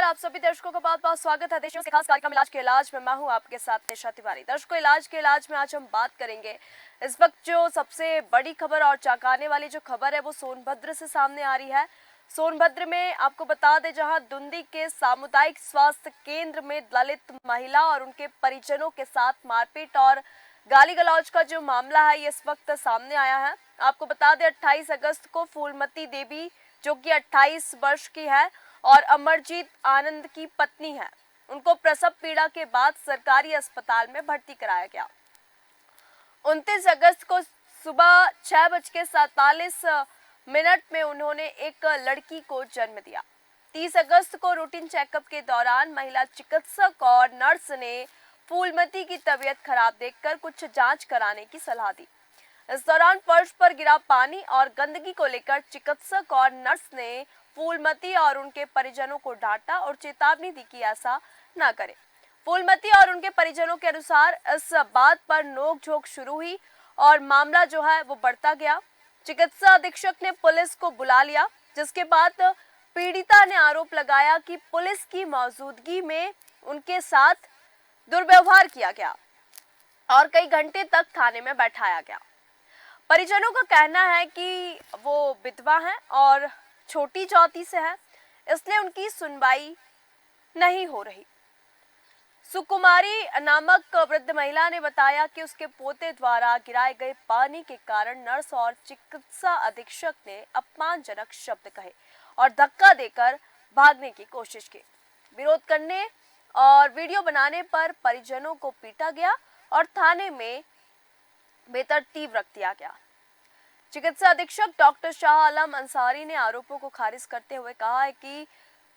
आप सभी दर्शकों का बहुत बहुत स्वागत है देशों के खास कार्यक्रम इलाज के इलाज में। मैं हूं आपके साथ निशा तिवारी। दर्शकों, इलाज में आज हम बात करेंगे इस वक्त जो सबसे बड़ी खबर और चौंकाने वाली जो खबर है वो सोनभद्र से सामने आ रही है। सोनभद्र में आपको बता दें, जहां दुंदी के सामुदायिक स्वास्थ्य केंद्र में दलित महिला और उनके परिजनों के साथ मारपीट और गाली गलौज का जो मामला है ये इस वक्त सामने आया है। आपको बता दें 28 अगस्त को फूलमती देवी, जो कि 28 वर्ष की है और अमरजीत आनंद की पत्नी है, उनको प्रसव पीड़ा के बाद सरकारी अस्पताल में भर्ती कराया गया। 29 अगस्त को सुबह 6:47 में उन्होंने एक लड़की को जन्म दिया। 30 अगस्त को रूटीन चेकअप के दौरान महिला चिकित्सक और नर्स ने फूलमती की तबीयत खराब देखकर कुछ जांच कराने की सलाह दी। इस दौरान फर्श पर गिरा पानी और गंदगी को लेकर चिकित्सक और नर्स ने फूलमती और उनके परिजनों को डांटा और चेतावनी दी कि ऐसा न करें। फूलमती और उनके परिजनों के अनुसार इस बात पर नोकझोंक शुरू हुई और मामला जो है वो बढ़ता गया। चिकित्सा अधीक्षक ने पुलिस को बुला लिया, जिसके बाद पीड़िता ने आरोप लगाया कि पुलिस की मौजूदगी में उनके साथ दुर्व्यवहार किया गया और कई घंटे तक थाने में बैठाया गया। परिजनों का कहना है कि वो विधवा हैं और छोटी चौथी से है, इसलिए उनकी सुनवाई नहीं हो रही। सुकुमारी नामक वृद्ध महिला ने बताया कि उसके पोते द्वारा गिराए गए पानी के कारण नर्स और चिकित्सा अधीक्षक ने अपमानजनक शब्द कहे और धक्का देकर भागने की कोशिश की। विरोध करने और वीडियो बनाने पर परिजनों को पीटा गया और थाने में बेतरतीब रख दिया गया। चिकित्सा अधीक्षक डॉक्टर शाह आलम अंसारी ने आरोपों को खारिज करते हुए कहा है कि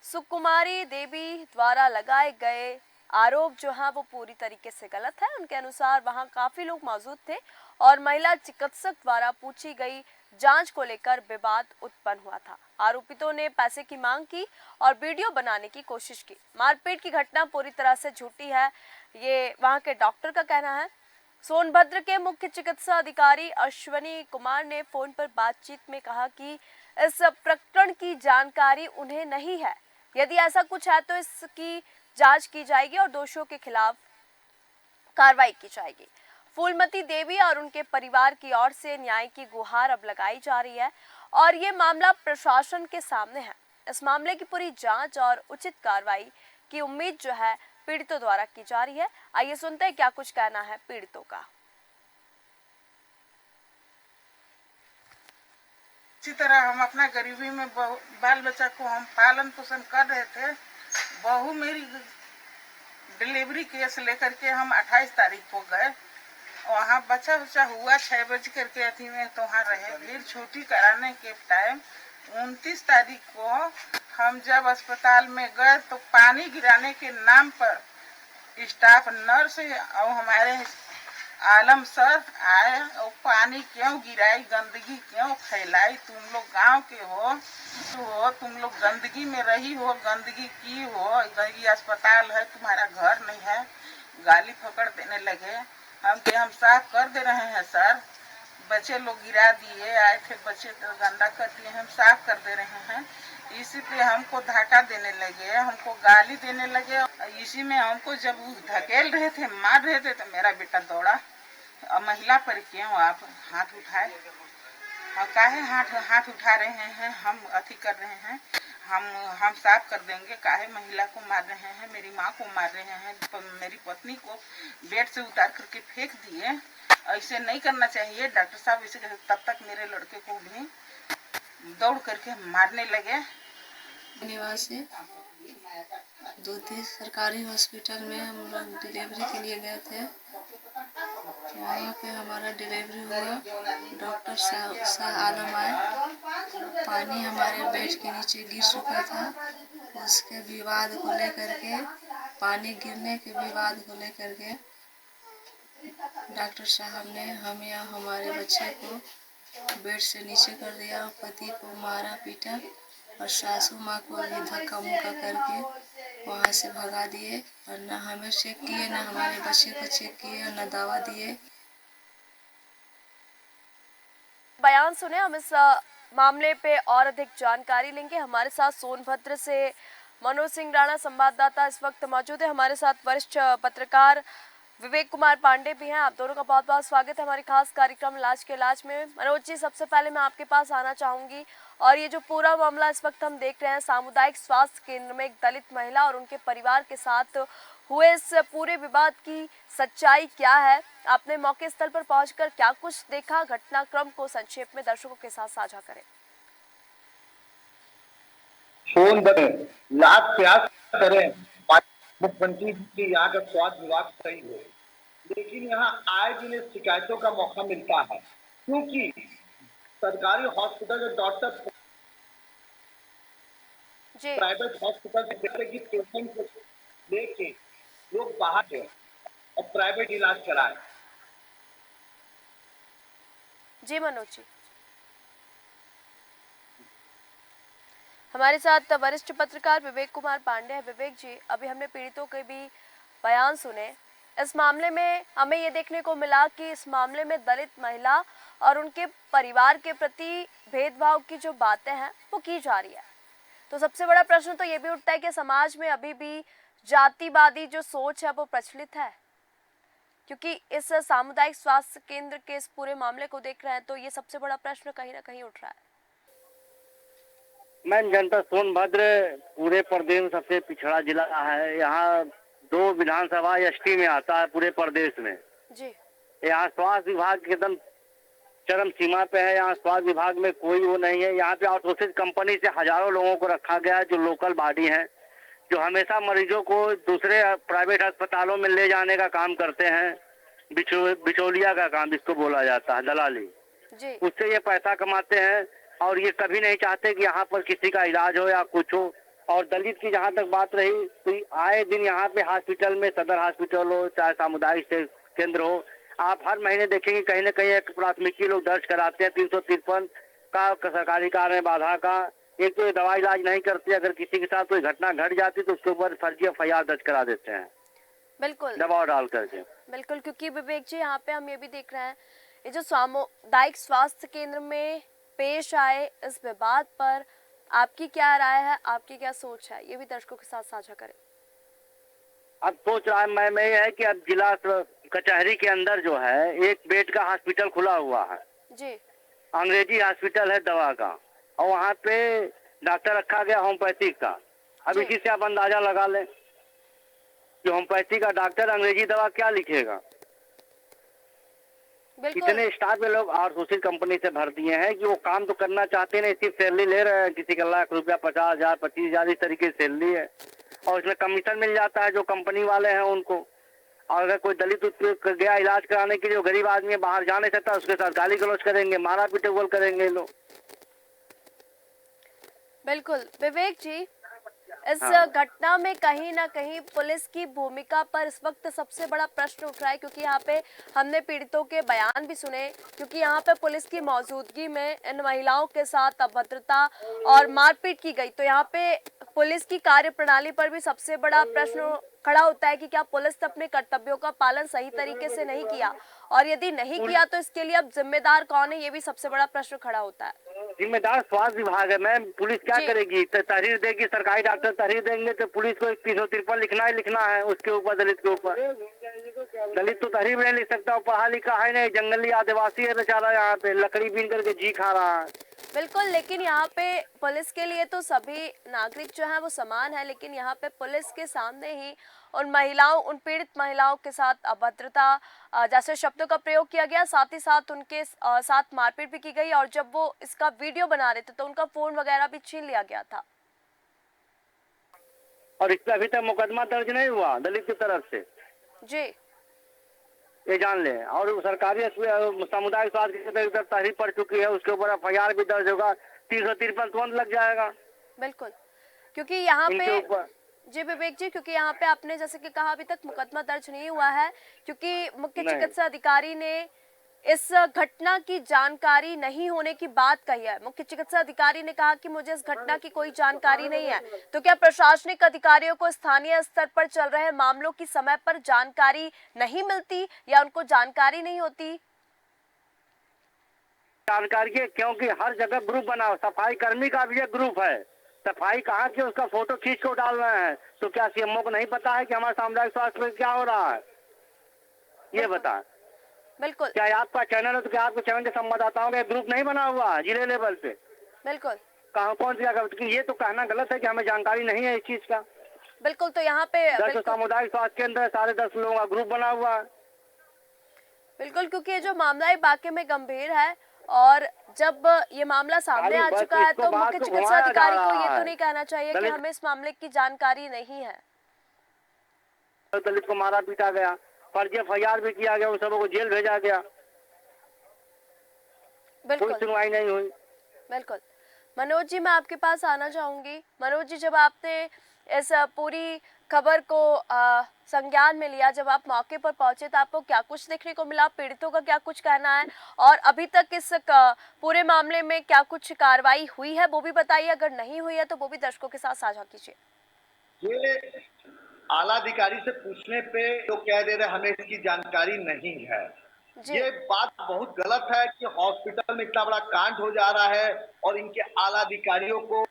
सुकुमारी देवी द्वारा लगाए गए आरोप जो है वो पूरी तरीके से गलत है। उनके अनुसार वहां काफी लोग मौजूद थे और महिला चिकित्सक द्वारा पूछी गई जांच को लेकर विवाद उत्पन्न हुआ था। आरोपितों ने पैसे की मांग की और वीडियो बनाने की कोशिश की। मारपीट की घटना पूरी तरह से झूठी है, ये वहां के डॉक्टर का कहना है। सोनभद्र के मुख्य चिकित्सा अधिकारी अश्वनी कुमार ने फोन पर बातचीत में कहा कि इस प्रकरण की जानकारी उन्हें नहीं है। यदि ऐसा कुछ है तो इसकी जांच की जाएगी और दोषियों के खिलाफ कार्रवाई की जाएगी। फूलमती देवी और उनके परिवार की ओर से न्याय की गुहार अब लगाई जा रही है और ये मामला प्रशासन के सामने है। इस मामले की पूरी जांच और उचित कार्रवाई की उम्मीद जो है पीड़ितों द्वारा की जा रही है। आइए सुनते हैं क्या कुछ कहना है पीड़ितों का। इसी तरह हम अपना गरीबी में बाल बच्चा को हम पालन पोषण कर रहे थे। बहू मेरी डिलीवरी केस लेकर के हम 28 तारीख को गए, वहाँ बच्चा हुआ 6 बज करके अथी में तो वहाँ रहे। फिर छुट्टी कराने के टाइम 29 तारीख को हम जब अस्पताल में गए तो पानी गिराने के नाम पर स्टाफ नर्स और हमारे आलम सर आए और पानी क्यों गिराई, गंदगी क्यों फैलाई, तुम लोग गांव के हो, तुम लोग गंदगी में रही हो, गंदगी की हो, ये अस्पताल है, तुम्हारा घर नहीं है। गाली पकड़ देने लगे। हम साफ कर दे रहे हैं सर, बच्चे लोग गिरा दिए, आए थे बच्चे तो गंदा कर दिए, हम साफ कर दे रहे हैं। इसी पे हमको धक्का देने लगे, हमको गाली देने लगे। इसी में हमको जब धकेल रहे थे, मार रहे थे तो मेरा बेटा दौड़ा। महिला पर क्यों आप हाथ उठाए, काहे हाथ उठा रहे हैं, हम अथी कर रहे हैं, हम साफ कर देंगे। काहे महिला को मार रहे हैं, मेरी माँ को मार रहे हैं, मेरी पत्नी को बेड से उतार करके फेंक दिए। ऐसे नहीं करना चाहिए डॉक्टर साहब। इसे तब तक मेरे लड़के को भी दौड़ करके मारने लगे। निवासी दूधी सरकारी हॉस्पिटल में हम लोग डिलीवरी के लिए गए थे। वहाँ पे हमारा डिलीवरी हुआ। डॉक्टर शाह आलम आए, पानी हमारे बेड के नीचे गिर चुका था। उसके विवाद को लेकर के, पानी गिरने के विवाद को लेकर के डॉक्टर साहब ने हम या हमारे बच्चे को बेड से नीचे कर दिया। पति को मारा पीटा और सासू माँ को भी धक्का मुक्का करके वहाँ से भगा दिए और न हमें चेक किए, न हमारे बच्चे को चेक किए, न दवा दिए। बयान सुने, हम इस मामले पे और अधिक जानकारी लेंगे। हमारे साथ सोनभद्र से मनोज सिंह राणा संवाददाता इस वक्त मौजूद है हमारे साथ। वरिष्ठ पत्रकार विवेक कुमार पांडे भी हैं। आप दोनों का बहुत बहुत स्वागत है हमारे खास कार्यक्रम लाज के इलाज में। मनोज जी, सबसे पहले मैं आपके पास आना चाहूंगी और ये जो पूरा मामला इस वक्त हम देख रहे हैं, सामुदायिक स्वास्थ्य केंद्र में एक दलित महिला और उनके परिवार के साथ हुए इस पूरे विवाद की सच्चाई क्या है? आपने मौके स्थल पर पहुंचकर क्या कुछ देखा? घटनाक्रम को संक्षेप में दर्शकों के साथ साझा करें। फोन करें, लाख प्रयास करें, मुख्यमंत्री की यहाँ का स्वास्थ्य विभाग सही हो, लेकिन यहाँ आए दिन शिकायतों का मौका मिलता है, क्योंकि सरकारी हॉस्पिटल के डॉक्टर प्राइवेट हॉस्पिटल की पेशेंट को लेके लोग बाहर गए और प्राइवेट इलाज कराए। जी मनोज जी, हमारे साथ वरिष्ठ पत्रकार विवेक कुमार पांडे हैं। विवेक जी, अभी हमने पीड़ितों के भी बयान सुने। इस मामले में हमें ये देखने को मिला कि इस मामले में दलित महिला और उनके परिवार के प्रति भेदभाव की जो बातें हैं वो की जा रही है। तो सबसे बड़ा प्रश्न तो ये भी उठता है कि समाज में अभी भी जातिवादी जो सोच है वो प्रचलित है, क्योंकि इस सामुदायिक स्वास्थ्य केंद्र के इस पूरे मामले को देख रहे हैं तो ये सबसे बड़ा प्रश्न कहीं ना कहीं उठ रहा है। मैन जनपद सोनभद्र पूरे प्रदेश में सबसे पिछड़ा जिला है। यहाँ 2 विधानसभा एसटी में आता है पूरे प्रदेश में जी। यहाँ स्वास्थ्य विभाग एकदम चरम सीमा पे है। यहाँ स्वास्थ्य विभाग में कोई वो नहीं है। यहाँ पे आउटसोर्सिंग कंपनी से हजारों लोगों को रखा गया है जो लोकल बॉडी है, जो हमेशा मरीजों को दूसरे प्राइवेट अस्पतालों में ले जाने का काम करते हैं। बिचौलिया का काम जिसको बोला जाता है, दलाली, उससे ये पैसा कमाते हैं और ये कभी नहीं चाहते कि यहाँ पर किसी का इलाज हो या कुछ हो। और दलित की जहाँ तक बात रही तो आए दिन यहाँ पे हॉस्पिटल में, सदर हॉस्पिटल हो चाहे सामुदायिक केंद्र हो, आप हर महीने देखेंगे कहीं ना कहीं एक प्राथमिकी लोग दर्ज कराते हैं 353 का सरकारी कार्य बाधा का। एक तो ये दवा इलाज नहीं करते, अगर किसी के साथ कोई घटना घट जाती तो उसके ऊपर फर्जी FIR दर्ज करा देते हैं, बिल्कुल दबाव डाल करके। बिल्कुल, क्योंकि विवेक जी यहाँ पे हम ये भी देख रहे हैं, ये जो सामुदायिक स्वास्थ्य केंद्र में पेश आए इस विवाद पर आपकी क्या राय है, आपकी क्या सोच है, ये भी दर्शकों के साथ साझा करें। अब सोच रहा है मैं है कि अब जिला कचहरी के अंदर जो है एक बेड का हॉस्पिटल खुला हुआ है जी, अंग्रेजी हॉस्पिटल है दवा का, और वहाँ पे डॉक्टर रखा गया होम्योपैथिक का। अब इसी से आप अंदाजा लगा लें कि होम्योपैथिक का डॉक्टर अंग्रेजी दवा क्या लिखेगा। कितने स्टाफ में लोग आउटसोर्सिंग कंपनी से भर दिए हैं कि वो काम तो करना चाहते नहीं, सिर्फ सैलरी ले रहे हैं। किसी का लाख रुपया 50,000 25,000 इस तरीके से सैलरी है और इसमें कमीशन मिल जाता है जो कंपनी वाले हैं उनको। और अगर कोई दलित गया इलाज कराने के लिए, जो गरीब आदमी बाहर जा नहीं सकता, उसके साथ गाली गलौज करेंगे, मारा पीटे करेंगे लोग। बिल्कुल विवेक जी, इस घटना में कहीं ना कहीं पुलिस की भूमिका पर इस वक्त सबसे बड़ा प्रश्न उठ रहा है, क्योंकि यहाँ पे हमने पीड़ितों के बयान भी सुने, क्योंकि यहाँ पे पुलिस की मौजूदगी में इन महिलाओं के साथ अभद्रता और मारपीट की गई। तो यहाँ पे पुलिस की कार्यप्रणाली पर भी सबसे बड़ा प्रश्न खड़ा होता है कि क्या पुलिस ने अपने कर्तव्यों का पालन सही तरीके से नहीं किया, और यदि नहीं किया तो इसके लिए अब जिम्मेदार कौन है, ये भी सबसे बड़ा प्रश्न खड़ा होता है। जिम्मेदार स्वास्थ्य विभाग है मैम। पुलिस क्या करेगी? तहरीर देगी, सरकारी डॉक्टर तहरीर देंगे तो पुलिस को 353 लिखना ही लिखना है उसके ऊपर, दलित के ऊपर। दलित तो तहरीर नहीं लिख सकता, पढ़ा लिखा है नहीं, जंगली आदिवासी है बेचारा, यहाँ पे लकड़ी बीन करके जी खा रहा है। बिल्कुल, लेकिन यहाँ पे पुलिस के लिए तो सभी नागरिक जो है वो समान है, लेकिन यहाँ पे पुलिस के सामने ही उन महिलाओं, उन पीड़ित महिलाओं के साथ अभद्रता जैसे शब्दों का प्रयोग किया गया, साथ ही साथ उनके साथ मारपीट भी की गई, और जब वो इसका वीडियो बना रहे थे तो उनका फोन वगैरह भी छीन लिया गया था। और इस पर अभी तक मुकदमा दर्ज नहीं हुआ दलित की तरफ से जी, ये जान ले। और सरकारी सामुदायिक स्वास्थ्य केंद्र की तरफ तहरीर पड़ चुकी है, उसके ऊपर FIR भी दर्ज होगा, 353 तुरंत लग जाएगा। बिल्कुल, क्योंकि यहाँ पे जी विवेक जी, क्योंकि यहाँ पे आपने जैसे कि कहा अभी तक मुकदमा दर्ज नहीं हुआ है, क्योंकि मुख्य चिकित्सा अधिकारी ने इस घटना की जानकारी नहीं होने की बात कही है। मुख्य चिकित्सा अधिकारी ने कहा कि मुझे इस घटना की कोई जानकारी नहीं है। तो क्या प्रशासनिक अधिकारियों को स्थानीय स्तर पर चल रहे मामलों की समय पर जानकारी नहीं मिलती या उनको जानकारी नहीं होती? जानकारी है, क्योंकि हर जगह ग्रुप बना, सफाई कर्मी का भी एक ग्रुप है सफाई कहाँ की, उसका फोटो खींच कर डाल रहे हैं। तो क्या सीएमओ को नहीं पता है कि हमारे सामुदायिक स्वास्थ्य में क्या हो रहा है? ये बता। बिल्कुल क्या आपका चैनल है तो क्या आपके चैनल के संवाददाताओं का ग्रुप नहीं बना हुआ है जिले लेवल पे? बिल्कुल कहाँ कौन सी जगह? ये तो कहना गलत है कि हमें जानकारी नहीं है इस चीज का। बिल्कुल। तो यहाँ पे 10 बिल्कुल सामुदायिक स्वास्थ्य केंद्र है, 10.5 लोगों का ग्रुप बना हुआ है। बिल्कुल, क्योंकि ये जो मामला है वाकई में गंभीर है और जब ये मामला सामने आ बस चुका है इसको तो बात मुख्य को चिकित्सा घुमाया जा अधिकारी को रहा ये तो है। नहीं कहना चाहिए कि दलित हमें इस मामले की जानकारी नहीं है। दलित को मारा पीटा गया, फर्जी FIR भी किया गया, उन सबों को जेल भेजा गया, कोई बिल्कुल सुनवाई नहीं हुई। बिल्कुल। मनोज जी, मैं आपके पास आना चाहूंगी। मनोज जी, जब आपने इस पूरी खबर को संज्ञान में लिया, जब आप मौके पर पहुंचे तो आपको क्या कुछ देखने को मिला? पीड़ितों का क्या कुछ कहना है और अभी तक इस पूरे मामले में क्या कुछ कार्रवाई हुई है वो भी बताइए। अगर नहीं हुई है तो वो भी दर्शकों के साथ साझा कीजिए। ये आला अधिकारी से पूछने पे तो कह दे रहे हमें इसकी जानकारी नहीं है। जी ये बात बहुत गलत है कि हॉस्पिटल में इतना बड़ा कांड हो जा रहा है और इनके आला अधिकारियों को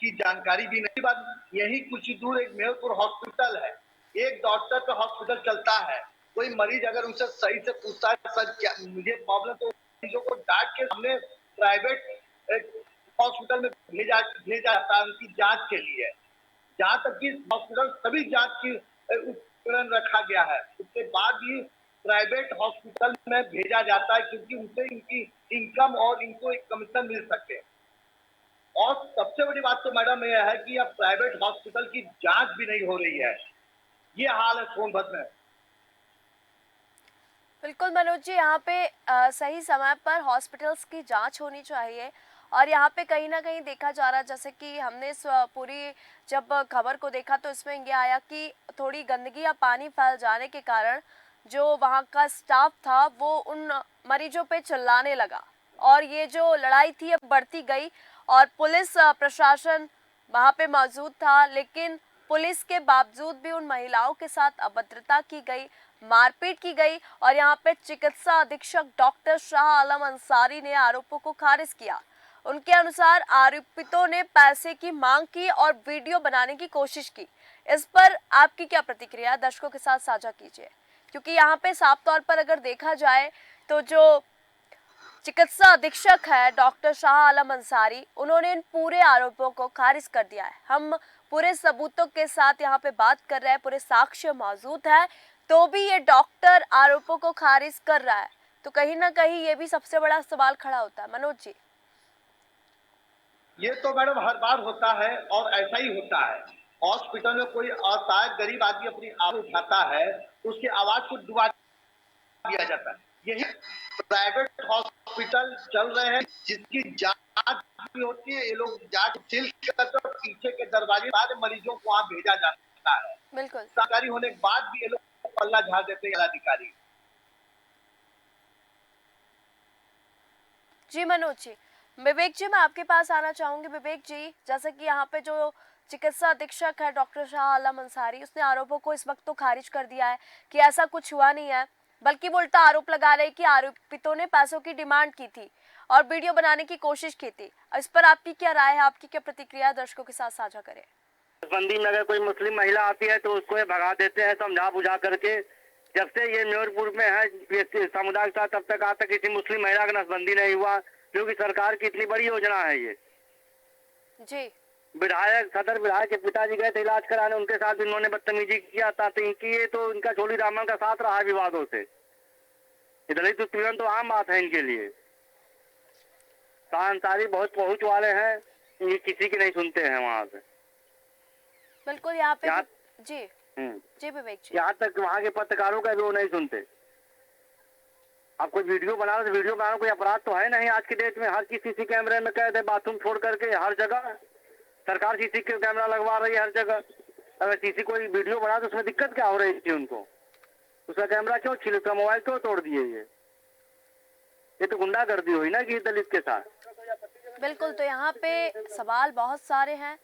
की जानकारी भी नहीं। बात यही कुछ ही दूर एक मेहरपुर हॉस्पिटल है, एक डॉक्टर का हॉस्पिटल चलता है। कोई मरीज अगर उनसे सही से पूछता है सर क्या मुझे प्रॉब्लम, तो मरीजों को डांट के हमने प्राइवेट हॉस्पिटल में भेजा जाता है उनकी जांच के लिए। जहाँ तक कि हॉस्पिटल सभी जांच की उपकरण रखा गया है, उसके बाद भी प्राइवेट हॉस्पिटल में भेजा जाता है क्योंकि उनसे इनकी इनकम और इनको एक कमीशन मिल सके। और सबसे बड़ी बात तो मैडम यह है कि अब प्राइवेट हॉस्पिटल की जांच भी नहीं हो रही है। ये हाल है सोनभद्र में। बिल्कुल मनोज जी, यहाँ पे सही समय पर हॉस्पिटल्स की जांच होनी चाहिए और यहाँ पे कहीं ना कहीं देखा जा रहा है, जैसे कि हमने इस पूरी जब खबर को देखा तो इसमें ये आया कि थोड़ी गंदगी या पानी फैल जाने के कारण जो वहाँ का स्टाफ था वो उन मरीजों पे चिल्लाने लगा और ये जो लड़ाई थी अब बढ़ती गई और पुलिस प्रशासन वहाँ पे मौजूद था, लेकिन पुलिस के बावजूद भी उन महिलाओं के साथ अभद्रता की गई, मारपीट की गई और यहाँ पे चिकित्सा अधीक्षक डॉक्टर शाह आलम अंसारी ने आरोपों को खारिज किया। उनके अनुसार आरोपितों ने पैसे की मांग की और वीडियो बनाने की कोशिश की। इस पर आपकी क्या प्रतिक्रिया, दर्शकों के साथ साझा कीजिए, क्योंकि यहाँ पे साफ तौर पर अगर देखा जाए तो जो चिकित्सा अधीक्षक है डॉक्टर शाह आलम अंसारी, उन्होंने इन पूरे आरोपों को खारिज कर दिया है। हम पूरे सबूतों के साथ यहाँ पे बात कर रहे हैं, पूरे साक्ष्य मौजूद है, तो भी ये डॉक्टर आरोपों को खारिज कर रहा है, तो कहीं ना कहीं ये भी सबसे बड़ा सवाल खड़ा होता है। मनोज जी, ये तो मैडम हर बार होता है और ऐसा ही होता है। हॉस्पिटल में कोई असहाय गरीब आदमी अपनी आवाज उठाता है, उसकी आवाज को डुबा दिया जाता है। यही प्राइवेट हॉस्पिटल चल रहे हैं जिसकी जांच भी होती है। ये लोग जांच सील करके पीछे के दरवाजे सारे मरीजों को वहां भेजा जाता है। बिल्कुल सरकारी होने के बाद भी ये लोग पल्ला झाड़ देते हैं अधिकारी। जी मनोज जी, विवेक जी, मैं आपके पास आना चाहूंगी। विवेक जी, जैसे कि यहाँ पे जो चिकित्सा अधीक्षक है डॉक्टर शाह आलम अंसारी, उसने आरोपों को इस वक्त तो खारिज कर दिया है कि ऐसा कुछ हुआ नहीं है, बल्कि वो उल्टा आरोप लगा रहे हैं कि आरोपितों ने पैसों की डिमांड की थी और वीडियो बनाने की कोशिश की थी। इस पर आपकी क्या राय है, आपकी क्या प्रतिक्रिया, दर्शकों के साथ साझा करें। नसबंदी में अगर कोई मुस्लिम महिला आती है तो उसको ये भगा देते हैं समझा बुझा करके। जब से ये मेहरपुर में है ये सामुदायिक साथ, तब तक आज तक किसी मुस्लिम महिला का नसबंदी नहीं हुआ, जो कि सरकार की इतनी बड़ी योजना है ये। जी विधायक सदर विधायक के पिताजी गए थे इलाज कराने, उनके साथ इन्होंने बदतमीजी किया था, तो इनकी ये तो इनका चोली दामन का साथ रहा है विवादों से। दलित उत्पीड़न तो आम बात है इनके लिए। शाह अंसारी बहुत पहुंच वाले हैं, ये किसी की नहीं सुनते हैं वहाँ पे। बिल्कुल, यहाँ पे यहाँ- जी जी विवेक जी, यहाँ तक वहाँ के पत्रकारों का भी वो नहीं सुनते। आप कोई वीडियो बना रहे तो वीडियो बनाना कोई अपराध तो है नहीं। आज की डेट में हर किसी सीसी कैमरे में कैद है, बाथरूम छोड़ करके हर जगह सरकार सीसी कैमरा लगवा रही है हर जगह। अगर सीसी कोई वीडियो बना तो उसमें दिक्कत क्या हो रही थी उनको? उसका कैमरा क्यों छीन, उसका मोबाइल क्यों तोड़ दिए? ये तो गुंडागर्दी हुई ना कि दलित के साथ। बिल्कुल। तो यहाँ पे सवाल बहुत सारे हैं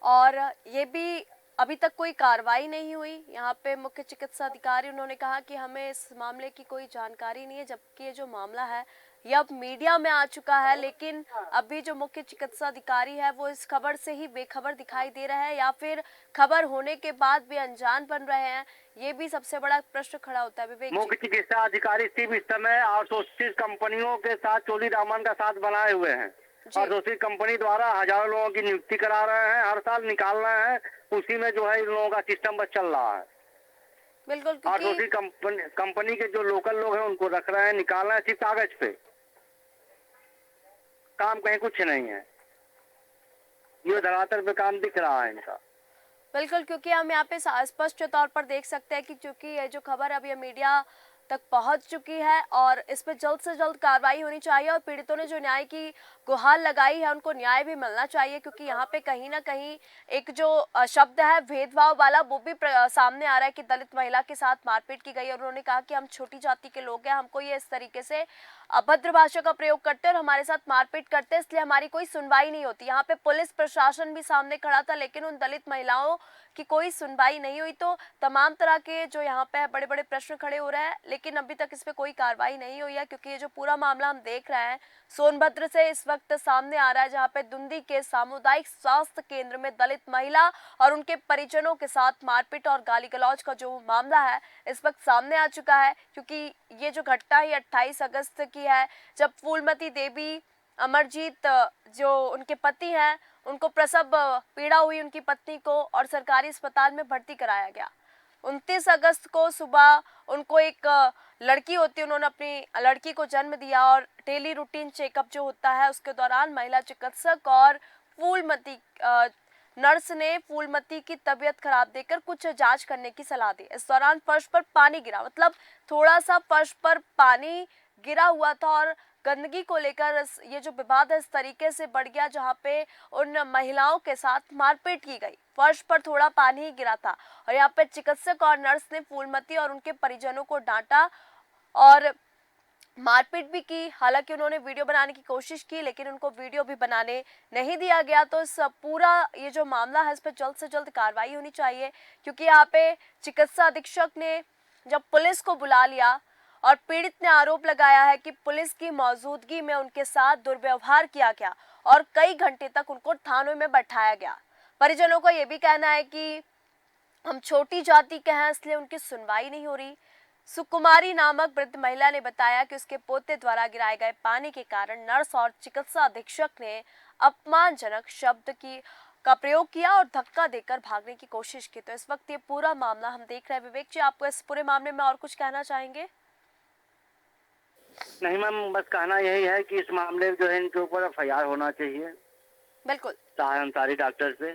और ये भी अभी तक कोई कार्रवाई नहीं हुई। यहाँ पे मुख्य चिकित्सा अधिकारी उन्होंने कहा कि हमें इस मामले की कोई जानकारी नहीं है, जबकि ये जो मामला है ये अब मीडिया में आ चुका है, लेकिन अभी जो मुख्य चिकित्सा अधिकारी है वो इस खबर से ही बेखबर दिखाई दे रहे हैं या फिर खबर होने के बाद भी अनजान बन रहे हैं, ये भी सबसे बड़ा प्रश्न खड़ा होता है। विवेक मुख्य जी। चिकित्सा अधिकारी सिर्फ इस समय आउटसोर्सिंग कंपनियों के साथ चोली दामन का साथ बनाए हुए हैं। जी। आउटसोर्सिंग कंपनी द्वारा हजारों लोगों की नियुक्ति करा रहे हैं, हर साल निकाल रहे हैं, उसी में जो है इन लोगों का सिस्टम बस चल रहा है। बिल्कुल, आउटसोर्सिंग क्योंकि कंपनी के जो लोकल लोग हैं उनको रख रहे हैं, निकाल रहे हैं सिर्फ कागज पे, काम कहीं कुछ नहीं है। ये धरातल पे काम दिख रहा है इनका। बिल्कुल, क्योंकि हम यहाँ पे स्पष्ट तौर पर देख सकते हैं कि क्योंकि ये जो खबर अभी ये मीडिया तक पहुंच चुकी है और इस पे जल्द से जल्द कार्रवाई होनी चाहिए और पीड़ितों ने जो न्याय की गुहार लगाई है उनको न्याय भी मिलना चाहिए, क्योंकि यहाँ पे कहीं ना कहीं एक जो शब्द है भेदभाव वाला वो भी सामने आ रहा है कि दलित महिला के साथ मारपीट की गई और उन्होंने कहा कि हम छोटी जाति के लोग हैं, हमको ये इस तरीके से अभद्र भाषा का प्रयोग करते हैं और हमारे साथ मारपीट करते हैं, इसलिए हमारी कोई सुनवाई नहीं होती। यहाँ पे पुलिस प्रशासन भी सामने खड़ा था, लेकिन उन दलित महिलाओं की कोई सुनवाई नहीं हुई। तो तमाम तरह के जो यहाँ पे बड़े बड़े प्रश्न खड़े हो रहे हैं, लेकिन अभी तक इस पे कोई कार्रवाई नहीं हुई है, क्योंकि ये जो पूरा मामला हम देख रहे हैं सोनभद्र से इस वक्त सामने आ रहा है, जहाँ पे दुंदी के सामुदायिक स्वास्थ्य केंद्र में दलित महिला और उनके परिजनों के साथ मारपीट और गाली गलौज का जो मामला है इस वक्त सामने आ चुका है। क्योंकि ये जो घटना है 28 अगस्त की है, जब फूलमती देवी अमरजीत जो उनके पति हैं उनको प्रसव पीड़ा हुई उनकी पत्नी को और सरकारी अस्पताल में भर्ती कराया गया। 29 अगस्त को सुबह उनको एक लड़की होती है, उन्होंने अपनी लड़की को जन्म दिया और डेली रूटीन चेकअप जो होता है उसके दौरान महिला चिकित्सक और फूलमती नर्स ने फूलमती की तबीयत खराब देखकर कुछ जांच करने की सलाह दी। इस दौरान फर्श पर पानी गिरा, मतलब थोड़ा सा फर्श पर पानी गिरा हुआ था और गंदगी को लेकर ये जो विवाद है इस तरीके से बढ़ गया, जहाँ पे उन महिलाओं के साथ मारपीट की गई। फर्श पर थोड़ा पानी ही गिरा था और यहाँ पे चिकित्सक और नर्स ने फूलमती और उनके परिजनों को डांटा और मारपीट भी की। हालांकि उन्होंने वीडियो बनाने की कोशिश की, लेकिन उनको वीडियो भी बनाने नहीं दिया गया। तो इस पूरा ये जो मामला है इस पर जल्द से जल्द कार्रवाई होनी चाहिए, क्योंकि यहाँ पे चिकित्सा अधीक्षक ने जब पुलिस को बुला लिया और पीड़ित ने आरोप लगाया है कि पुलिस की मौजूदगी में उनके साथ दुर्व्यवहार किया गया और कई घंटे तक उनको थानों में बैठाया गया। परिजनों का ये भी कहना है कि हम छोटी जाति के हैं इसलिए उनकी सुनवाई नहीं हो रही। सुकुमारी नामक वृद्ध महिला ने बताया कि उसके पोते द्वारा गिराए गए पानी के कारण नर्स और चिकित्सा अधीक्षक ने अपमानजनक शब्द का प्रयोग किया और धक्का देकर भागने की कोशिश की। तो इस वक्त ये पूरा मामला हम देख रहे हैं। विवेक जी, आपको इस पूरे मामले में और कुछ कहना चाहेंगे? नहीं मैम, बस कहना यही है कि इस मामले में जो है इनके ऊपर एफआईआर होना चाहिए। बिल्कुल। तार अंसारी डॉक्टर से,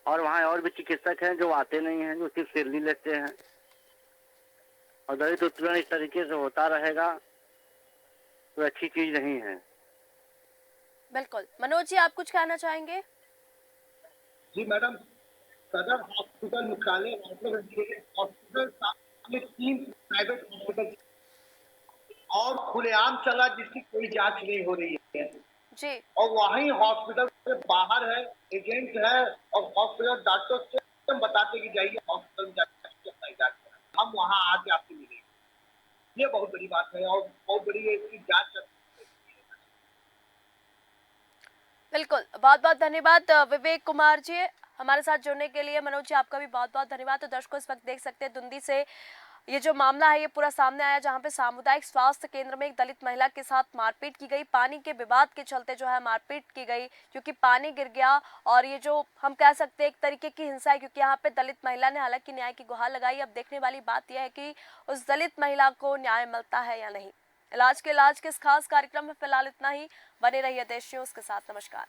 और वहाँ और भी चिकित्सक हैं जो आते नहीं हैं, जो सिर्फ सिरली लेते हैं, और दलित उत्पीड़न इस तरीके से होता रहेगा तो अच्छी चीज नहीं है। बिल्कुल। मनोज जी, आप कुछ कहना चाहेंगे? जी मैडम, सदर हॉस्पिटल मुख्यालय हॉस्पिटल 3 प्राइवेट हॉस्पिटल और खुलेआम चला जिसकी कोई जांच नहीं हो रही है जी। और वहीं हॉस्पिटल से बाहर है, एजेंट है और हॉस्पिटल डॉक्टर से बताते कि जाइए हॉस्पिटल में जाकर अपना इलाज कराएं, हम वहां आके आपसे मिलेंगे। ये बहुत बड़ी बात है और बहुत बड़ी इसकी जांच। बिल्कुल, बहुत बहुत धन्यवाद विवेक कुमार जी हमारे साथ जुड़ने के लिए। मनोज जी, आपका भी बहुत बहुत धन्यवाद। तो दर्शकों, इस वक्त देख सकते हैं दुंदी से ये जो मामला है ये पूरा सामने आया, जहां पे सामुदायिक स्वास्थ्य केंद्र में एक दलित महिला के साथ मारपीट की गई। पानी के विवाद के चलते जो है मारपीट की गई, क्योंकि पानी गिर गया और ये जो हम कह सकते हैं एक तरीके की हिंसा है, क्योंकि यहाँ पे दलित महिला ने हालांकि न्याय की गुहार लगाई। अब देखने वाली बात यह है कि उस दलित महिला को न्याय मिलता है या नहीं। इलाज के इस खास कार्यक्रम में फिलहाल इतना ही। बने रहिए देश न्यूज के साथ। नमस्कार।